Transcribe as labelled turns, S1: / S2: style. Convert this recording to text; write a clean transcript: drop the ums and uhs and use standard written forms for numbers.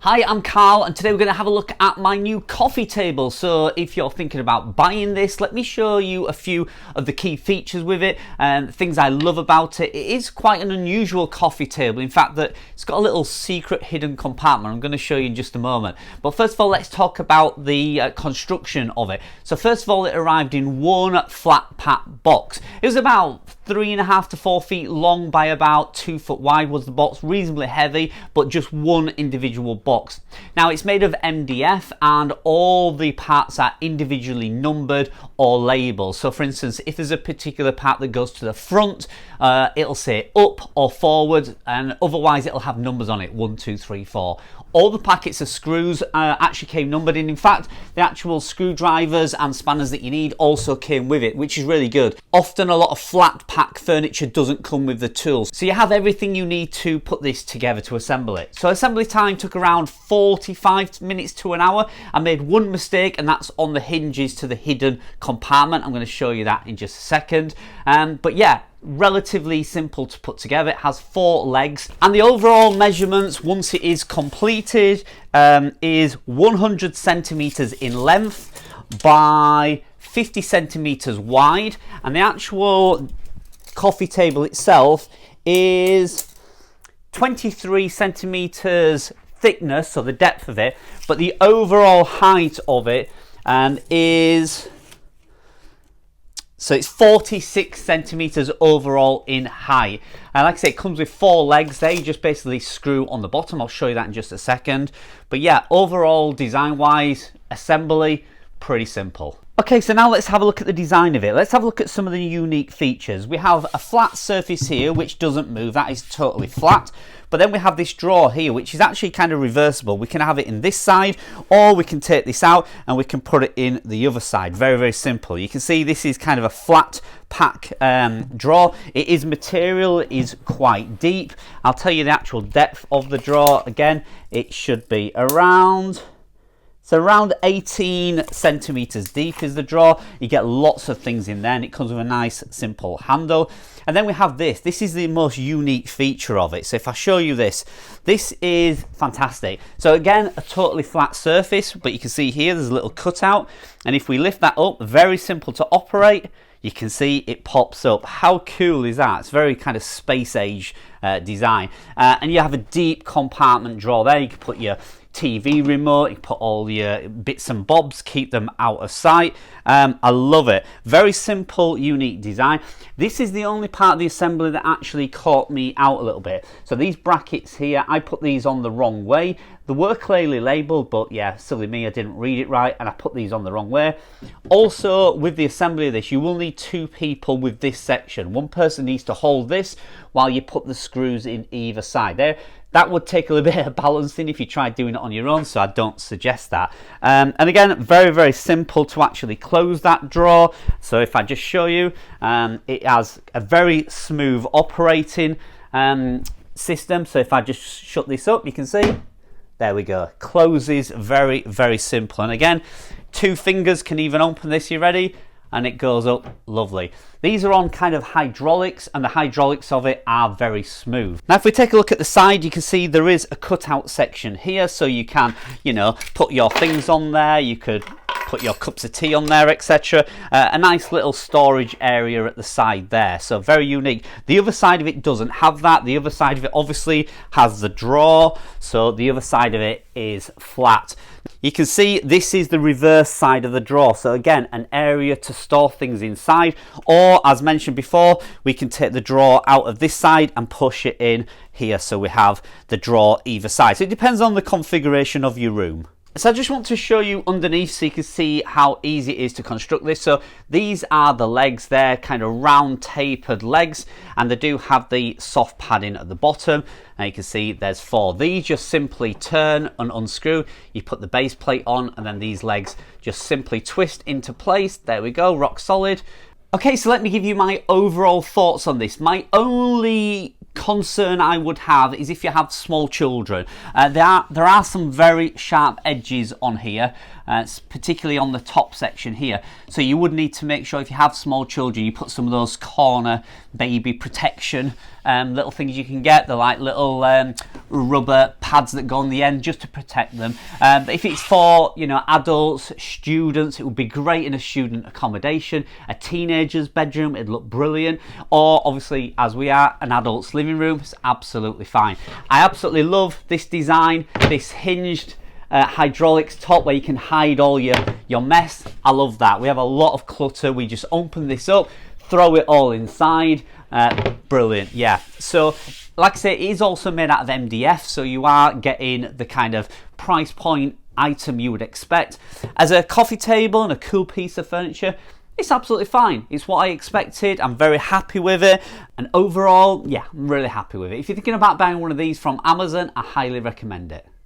S1: Hi, I'm Carl, and today we're going to have a look at my new coffee table. So if you're thinking about buying this, let me show you a few of the key features with it and things I love about it. It is quite an unusual coffee table. In fact, that it's got a little secret hidden compartment I'm going to show you in just a moment. But first of all, let's talk about the construction of it. So first of all, it arrived in one flat pack box. It was about 3.5 to 4 feet long by about 2 foot wide was the box, reasonably heavy, but just one individual box. Now it's made of MDF and all the parts are individually numbered or labeled. So for instance, if there's a particular part that goes to the front, it'll say up or forward, and otherwise it'll have numbers on it, 1, 2, 3, 4. All the packets of screws actually came numbered, and in fact the actual screwdrivers and spanners that you need also came with it, which is really good. Often a lot of flat pack furniture doesn't come with the tools, so you have everything you need to put this together to assemble it. So assembly time took around 45 minutes to an hour. I made one mistake, and that's on the hinges to the hidden compartment. I'm going to show you that in just a second. But yeah, relatively simple to put together. It has 4 legs, and the overall measurements once it is completed is 100 centimeters in length by 50 centimeters wide, and the actual coffee table itself is 23 centimeters thickness, so the depth of it, but the overall height of it is, so it's 46 centimeters overall in height. And like I say, it comes with 4 legs. They just basically screw on the bottom. I'll show you that in just a second. But yeah, overall design wise, assembly, pretty simple. Okay, so now let's have a look at the design of it. Let's have a look at some of the unique features. We have a flat surface here which doesn't move, that is totally flat. But then we have this drawer here which is actually kind of reversible. We can have it in this side, or we can take this out and we can put it in the other side. Very, very simple. You can see this is kind of a flat pack drawer. It is material, it is quite deep. I'll tell you the actual depth of the drawer again. It should be around, so around 18 centimeters deep is the drawer. You get lots of things in there, and it comes with a nice simple handle. And then we have this. This is the most unique feature of it. So if I show you this, this is fantastic. So again, a totally flat surface, but you can see here there's a little cutout. And if we lift that up, very simple to operate. You can see it pops up. How cool is that? It's very kind of space age design. And you have a deep compartment drawer there. You can put your TV remote, you can put all your bits and bobs, keep them out of sight. I love it. Very simple, unique design. This is the only part of the assembly that actually caught me out a little bit. So these brackets here, I put these on the wrong way. They were clearly labelled, but yeah, silly me, I didn't read it right and I put these on the wrong way. Also, with the assembly of this, you will need 2 people with this section. One person needs to hold this while you put the screws in either side there. That would take a little bit of balancing if you tried doing it on your own, so I don't suggest that. And again, very, very simple to actually close that drawer. So if I just show you, it has a very smooth operating system. So if I just shut this up, you can see, there we go. Closes very, very simple. And again, 2 fingers can even open this, you ready? And it goes up lovely. These are on kind of hydraulics, and the hydraulics of it are very smooth. Now if we take a look at the side, you can see there is a cutout section here, so you can, you know, put your things on there. You could put your cups of tea on there, etc. A nice little storage area at the side there, so very unique. The other side of it doesn't have that. The other side of it obviously has the drawer, so the other side of it is flat. You can see this is the reverse side of the drawer, so again, an area to store things inside, or as mentioned before, we can take the drawer out of this side and push it in here, so we have the drawer either side. So it depends on the configuration of your room. So I just want to show you underneath so you can see how easy it is to construct this. So these are the legs. They're kind of round tapered legs, and they do have the soft padding at the bottom. And you can see there's 4. These just simply turn and unscrew. You put the base plate on, and then these legs just simply twist into place. There we go, rock solid. Okay, so let me give you my overall thoughts on this. My only concern I would have is if you have small children. There are some very sharp edges on here, particularly on the top section here. So you would need to make sure if you have small children, you put some of those corner baby protection little things you can get. They're like little rubber pads that go on the end just to protect them. But if it's for, you know, adults, students, it would be great in a student accommodation, a teenager's bedroom, it'd look brilliant. Or obviously, as we are, an adult's living room, it's absolutely fine. I absolutely love this design, this hinged hydraulics top where you can hide all your mess. I love that. We have a lot of clutter. We just open this up, throw it all inside. Brilliant. Yeah, so like I say, it is also made out of MDF, so you are getting the kind of price point item you would expect. As a coffee table and a cool piece of furniture, it's absolutely fine. It's what I expected. I'm very happy with it, and overall, yeah, I'm really happy with it. If you're thinking about buying one of these from Amazon, I highly recommend it.